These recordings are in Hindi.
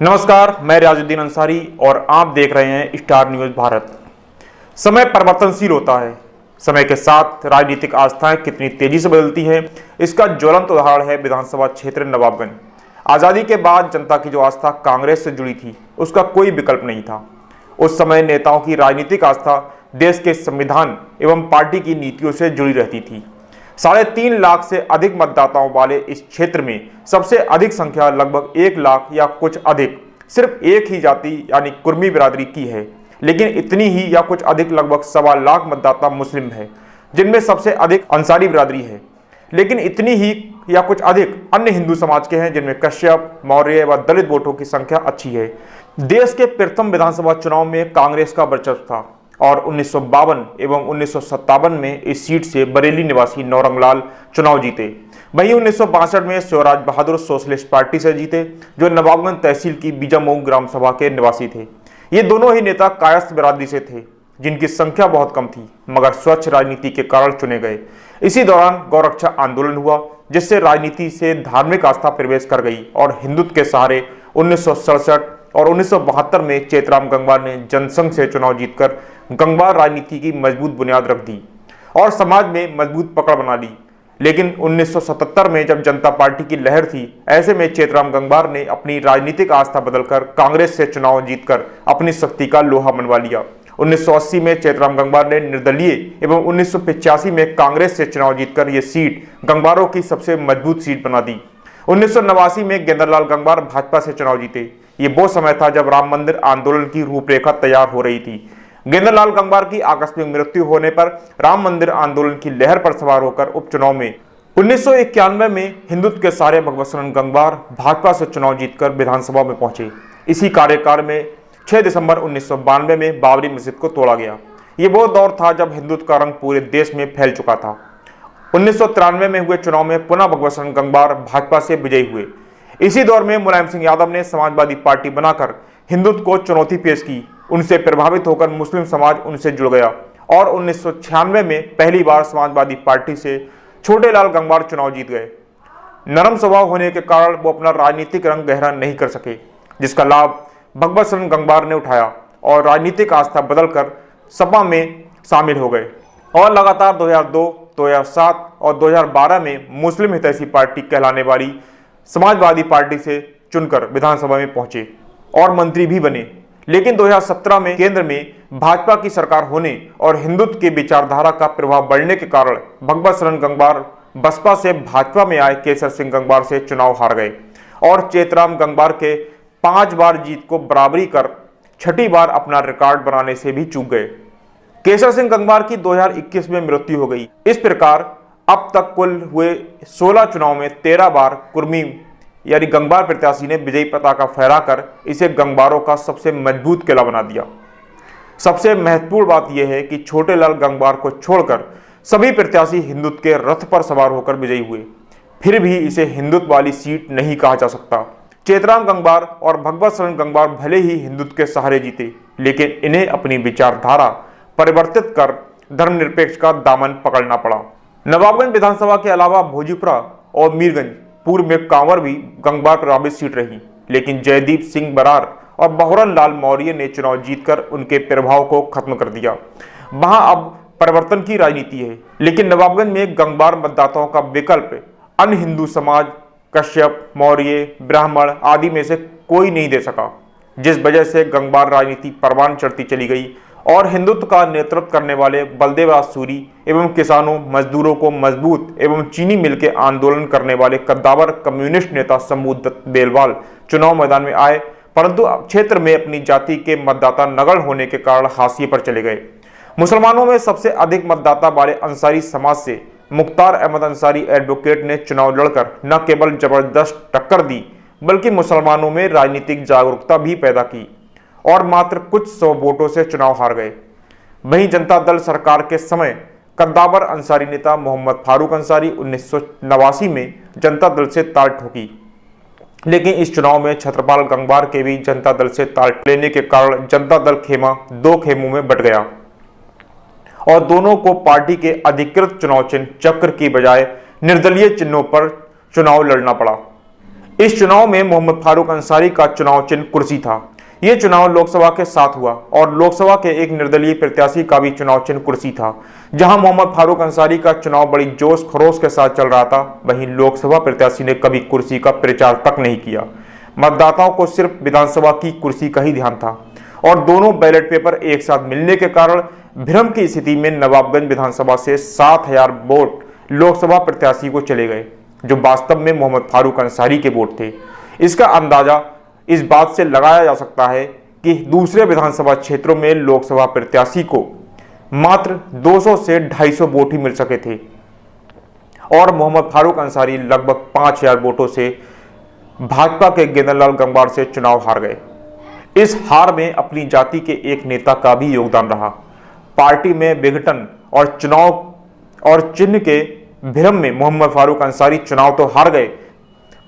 नमस्कार, मैं रियाजुद्दीन अंसारी और आप देख रहे हैं स्टार न्यूज भारत। समय परिवर्तनशील होता है। समय के साथ राजनीतिक आस्थाएं कितनी तेजी से बदलती है, इसका ज्वलंत उदाहरण है विधानसभा क्षेत्र नवाबगंज। आजादी के बाद जनता की जो आस्था कांग्रेस से जुड़ी थी, उसका कोई विकल्प नहीं था। उस समय नेताओं की राजनीतिक आस्था देश के संविधान एवं पार्टी की नीतियों से जुड़ी रहती थी। 3.5 लाख से अधिक मतदाताओं वाले इस क्षेत्र में सबसे अधिक संख्या लगभग 1 लाख या कुछ अधिक सिर्फ एक ही जाति यानी कुर्मी बिरादरी की है, लेकिन इतनी ही या कुछ अधिक लगभग 1.25 लाख मतदाता मुस्लिम है, जिनमें सबसे अधिक अंसारी बिरादरी है। लेकिन इतनी ही या कुछ अधिक अन्य हिंदू समाज के हैं, जिनमें कश्यप, मौर्य व दलित वोटों की संख्या अच्छी है। देश के प्रथम विधानसभा चुनाव में कांग्रेस का वर्चस्व था और 1952 एवं 1957 में इस सीट से बरेली निवासी नौरंगलाल चुनाव जीते। वहीं 1962 में शिवराज बहादुर सोशलिस्ट पार्टी से जीते, जो नवाबगंज तहसील की बीजामऊ ग्राम सभा के निवासी थे। ये दोनों ही नेता कायस्थ बिरादरी से थे, जिनकी संख्या बहुत कम थी, मगर स्वच्छ राजनीति के कारण चुने गए। इसी दौरान गौरक्षा आंदोलन हुआ, जिससे राजनीति से धार्मिक आस्था प्रवेश कर गई और हिंदुत्व के सहारे 1967 और 1972 में चेतराम गंगवार ने जनसंघ से चुनाव जीतकर गंगवार राजनीति की मजबूत बुनियाद रख दी और समाज में मजबूत पकड़ बना ली। लेकिन 1977 में जब जनता पार्टी की लहर थी, ऐसे में चेतराम गंगवार ने अपनी राजनीतिक आस्था बदलकर कांग्रेस से चुनाव जीतकर अपनी शक्ति का लोहा मनवा लिया। 1980 में चेतराम गंगवार ने निर्दलीय एवं 1985 में कांग्रेस से चुनाव जीतकर ये सीट गंगवारों की सबसे मजबूत सीट बना दी। 1989 में गेंदरलाल गंगवार भाजपा से चुनाव जीते। ये वो समय था जब राम मंदिर आंदोलन की रूपरेखा तैयार हो रही थी। गेंदरलाल गंगवार की आकस्मिक मृत्यु होने पर राम मंदिर आंदोलन की लहर पर सवार होकर उपचुनाव में 1991 में हिंदुत्व के सारे भगवत शरण गंगवार भाजपा से चुनाव जीतकर विधानसभा में पहुंचे। इसी कार्यकाल में 6 दिसंबर 1992 में बाबरी मस्जिद को तोड़ा गया। ये वो दौर था जब हिंदुत्व का रंग पूरे देश में फैल चुका था। 1993 में हुए चुनाव में पुनः भगवत शरण गंगवार भाजपा से विजयी हुए। इसी दौर में मुलायम सिंह यादव ने समाजवादी पार्टी बनाकर हिंदुत्व को चुनौती पेश की। उनसे प्रभावित होकर मुस्लिम समाज उनसे जुड़ गया और 1996 में पहली बार समाजवादी पार्टी से छोटेलाल गंगवार चुनाव जीत गए। नरम स्वभाव होने के कारण वो अपना राजनीतिक रंग गहरा नहीं कर सके, जिसका लाभ भगवत शरण गंगवार ने उठाया और राजनीतिक आस्था बदलकर सपा में शामिल हो गए और लगातार 2002, 2007 और 2012 में मुस्लिम हितैषी पार्टी कहलाने वाली समाजवादी पार्टी से चुनकर विधानसभा में पहुंचे और मंत्री भी बने। लेकिन 2017 में केंद्र में भाजपा की सरकार होने और हिंदुत्व की विचारधारा का प्रभाव बढ़ने के कारण भगवत शरण गंगवार बसपा से भाजपा में आए केसर सिंह गंगवार से चुनाव हार गए और चेतराम गंगवार के 5 बार जीत को बराबरी कर 6ठी बार अपना रिकॉर्ड बनाने से भी चूक गए। केसर सिंह गंगवार की 2021 में मृत्यु हो गई। इस प्रकार अब तक कुल हुए 16 चुनाव में 13 बार कुर्मी यानी गंगवार प्रत्याशी ने विजयी पताका फहराकर इसे गंगवारों का सबसे मजबूत किला बना दिया। सबसे महत्वपूर्ण बात यह है कि छोटेलाल गंगवार को छोड़कर सभी प्रत्याशी हिंदुत्व के रथ पर सवार होकर विजयी हुए। फिर भी इसे हिंदुत्व वाली सीट नहीं कहा जा सकता। चेतराम गंगवार और भगवत शरण गंगवार भले ही हिंदुत्व के सहारे जीते, लेकिन इन्हें अपनी विचारधारा परिवर्तित कर धर्मनिरपेक्ष का दामन पकड़ना पड़ा। नवाबगंज विधानसभा के अलावा भोजीपुरा और मीरगंज पूर्व में कांवर भी गंगवार प्रभावित सीट रही, लेकिन जयदीप सिंह बरार और बहुरन लाल मौर्य ने चुनाव जीतकर उनके प्रभाव को खत्म कर दिया। वहां अब परिवर्तन की राजनीति है, लेकिन नवाबगंज में गंगवार मतदाताओं का विकल्प अन्य हिंदू समाज कश्यप, मौर्य, ब्राह्मण आदि में से कोई नहीं दे सका, जिस वजह से गंगवार राजनीति परवान चढ़ती चली गई और हिंदुत्व का नेतृत्व करने वाले बलदेवराज सूरी एवं किसानों, मजदूरों को मजबूत एवं चीनी मिल के आंदोलन करने वाले कद्दावर कम्युनिस्ट नेता शंभू दत्त बेलवाल चुनाव मैदान में आए, परंतु क्षेत्र में अपनी जाति के मतदाता नगण्य होने के कारण हाशिए पर चले गए। मुसलमानों में सबसे अधिक मतदाता वाले अंसारी समाज से मुख्तार अहमद अंसारी एडवोकेट ने चुनाव लड़कर न केवल जबरदस्त टक्कर दी, बल्कि मुसलमानों में राजनीतिक जागरूकता भी पैदा की और मात्र कुछ 100 वोटों से चुनाव हार गए। वहीं जनता दल सरकार के समय कद्दावर अंसारी नेता मोहम्मद फारूक अंसारी 1989 में जनता दल से ताल ठोकी, लेकिन इस चुनाव में छत्रपाल गंगवार के भी जनता दल से ताल लेने के कारण जनता दल खेमा 2 खेमों में बट गया और दोनों को पार्टी के अधिकृत चुनाव चिन्ह चक्र की बजाय निर्दलीय चिन्हों पर चुनाव लड़ना पड़ा। इस चुनाव में मोहम्मद फारूक अंसारी का चुनाव चिन्ह कुर्सी था। यह चुनाव लोकसभा के साथ हुआ और लोकसभा के एक निर्दलीय प्रत्याशी का भी चुनाव चिन्ह कुर्सी था। जहां मोहम्मद फारूक अंसारी का चुनाव बड़ी जोश खरोश के साथ चल रहा था, वहीं लोकसभा प्रत्याशी ने कभी कुर्सी का प्रचार तक नहीं किया। मतदाताओं को सिर्फ विधानसभा की कुर्सी का ही ध्यान था और दोनों बैलेट पेपर एक साथ मिलने के कारण भ्रम की स्थिति में नवाबगंज विधानसभा से 7,000 वोट लोकसभा प्रत्याशी को चले गए, जो वास्तव में मोहम्मद फारूक अंसारी के वोट थे। इसका अंदाजा इस बात से लगाया जा सकता है कि दूसरे विधानसभा क्षेत्रों में लोकसभा प्रत्याशी को मात्र 200 से 250 वोट ही मिल सके थे और मोहम्मद फारूक अंसारी लगभग 5,000 वोटों से भाजपा के गेंदरलाल गंगवार से चुनाव हार गए। इस हार में अपनी जाति के एक नेता का भी योगदान रहा। पार्टी में विघटन और चुनाव और चिन्ह के भ्रम में मोहम्मद फारूक अंसारी चुनाव तो हार गए,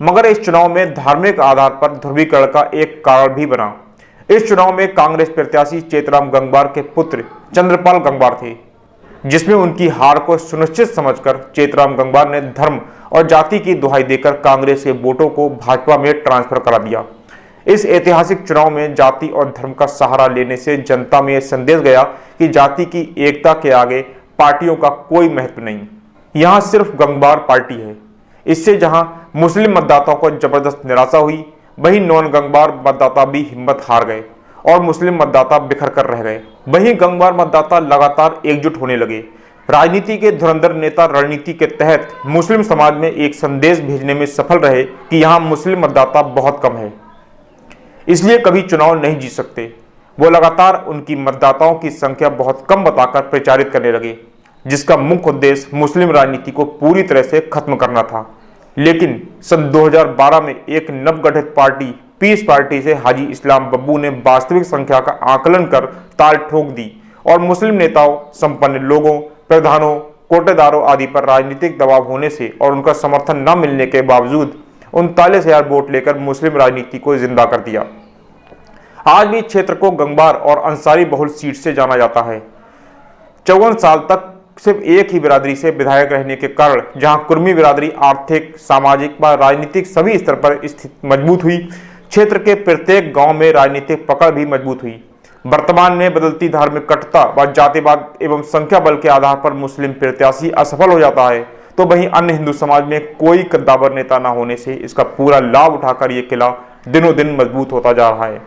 मगर इस चुनाव में धार्मिक आधार पर ध्रुवीकरण का एक कारण भी बना। इस चुनाव में कांग्रेस प्रत्याशी चेतराम गंगवार के पुत्र चंद्रपाल गंगवार थे, जिसमें उनकी हार को सुनिश्चित समझकर चेतराम गंगवार ने धर्म और जाति की दुहाई देकर कांग्रेस के वोटों को भाजपा में ट्रांसफर करा दिया। इस ऐतिहासिक चुनाव में जाति और धर्म का सहारा लेने से जनता में यह संदेश गया कि जाति की एकता के आगे पार्टियों का कोई महत्व नहीं, यहाँ सिर्फ गंगवार पार्टी है। इससे जहां मुस्लिम मतदाताओं को जबरदस्त निराशा हुई, वहीं नॉन गंगवार मतदाता भी हिम्मत हार गए और मुस्लिम मतदाता बिखर कर रह गए। वहीं गंगवार मतदाता लगातार एकजुट होने लगे। राजनीति के धुरंधर नेता रणनीति के तहत मुस्लिम समाज में एक संदेश भेजने में सफल रहे कि यहाँ मुस्लिम मतदाता बहुत कम है, इसलिए कभी चुनाव नहीं जीत सकते। वो लगातार उनकी मतदाताओं की संख्या बहुत कम बताकर प्रचारित करने लगे, जिसका मुख्य उद्देश्य मुस्लिम राजनीति को पूरी तरह से खत्म करना था। लेकिन सन 2012 में एक नवगठित पार्टी पीस पार्टी से हाजी इस्लाम बब्बू ने वास्तविक संख्या का आकलन कर ताल ठोक दी और मुस्लिम नेताओं, संपन्न लोगों, प्रधानों, कोटेदारों आदि पर राजनीतिक दबाव होने से और उनका समर्थन न मिलने के बावजूद 39,000 वोट लेकर मुस्लिम राजनीति को जिंदा कर दिया। आज भी क्षेत्र को गंगवार और अंसारी बहुल सीट से जाना जाता है। 54 साल तक सिर्फ एक ही बिरादरी से विधायक रहने के कारण जहां कुर्मी बिरादरी आर्थिक, सामाजिक व राजनीतिक सभी स्तर पर स्थित मजबूत हुई, क्षेत्र के प्रत्येक गांव में राजनीतिक पकड़ भी मजबूत हुई। वर्तमान में बदलती धार्मिक कट्टरता व जातिवाद एवं संख्या बल के आधार पर मुस्लिम प्रत्याशी असफल हो जाता है, तो वहीं अन्य हिंदू समाज में कोई कद्दावर नेता न होने से इसका पूरा लाभ उठाकर ये किला दिनों दिन मजबूत होता जा रहा है।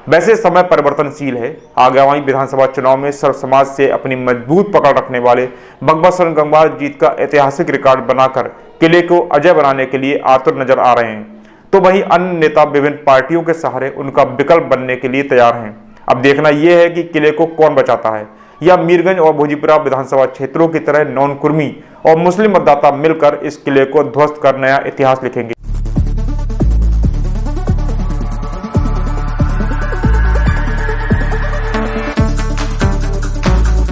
वैसे समय परिवर्तनशील है। आगामी विधानसभा चुनाव में सर्व समाज से अपनी मजबूत पकड़ रखने वाले बगवा शरण गंगवार जीत का ऐतिहासिक रिकॉर्ड बनाकर किले को अजय बनाने के लिए आतुर नजर आ रहे हैं, तो वहीं अन्य नेता विभिन्न पार्टियों के सहारे उनका विकल्प बनने के लिए तैयार हैं। अब देखना यह है कि किले को कौन बचाता है, या मीरगंज और भोजीपुरा विधानसभा क्षेत्रों की तरह नॉन कुर्मी और मुस्लिम मतदाता मिलकर इस किले को ध्वस्त कर नया इतिहास लिखेंगे।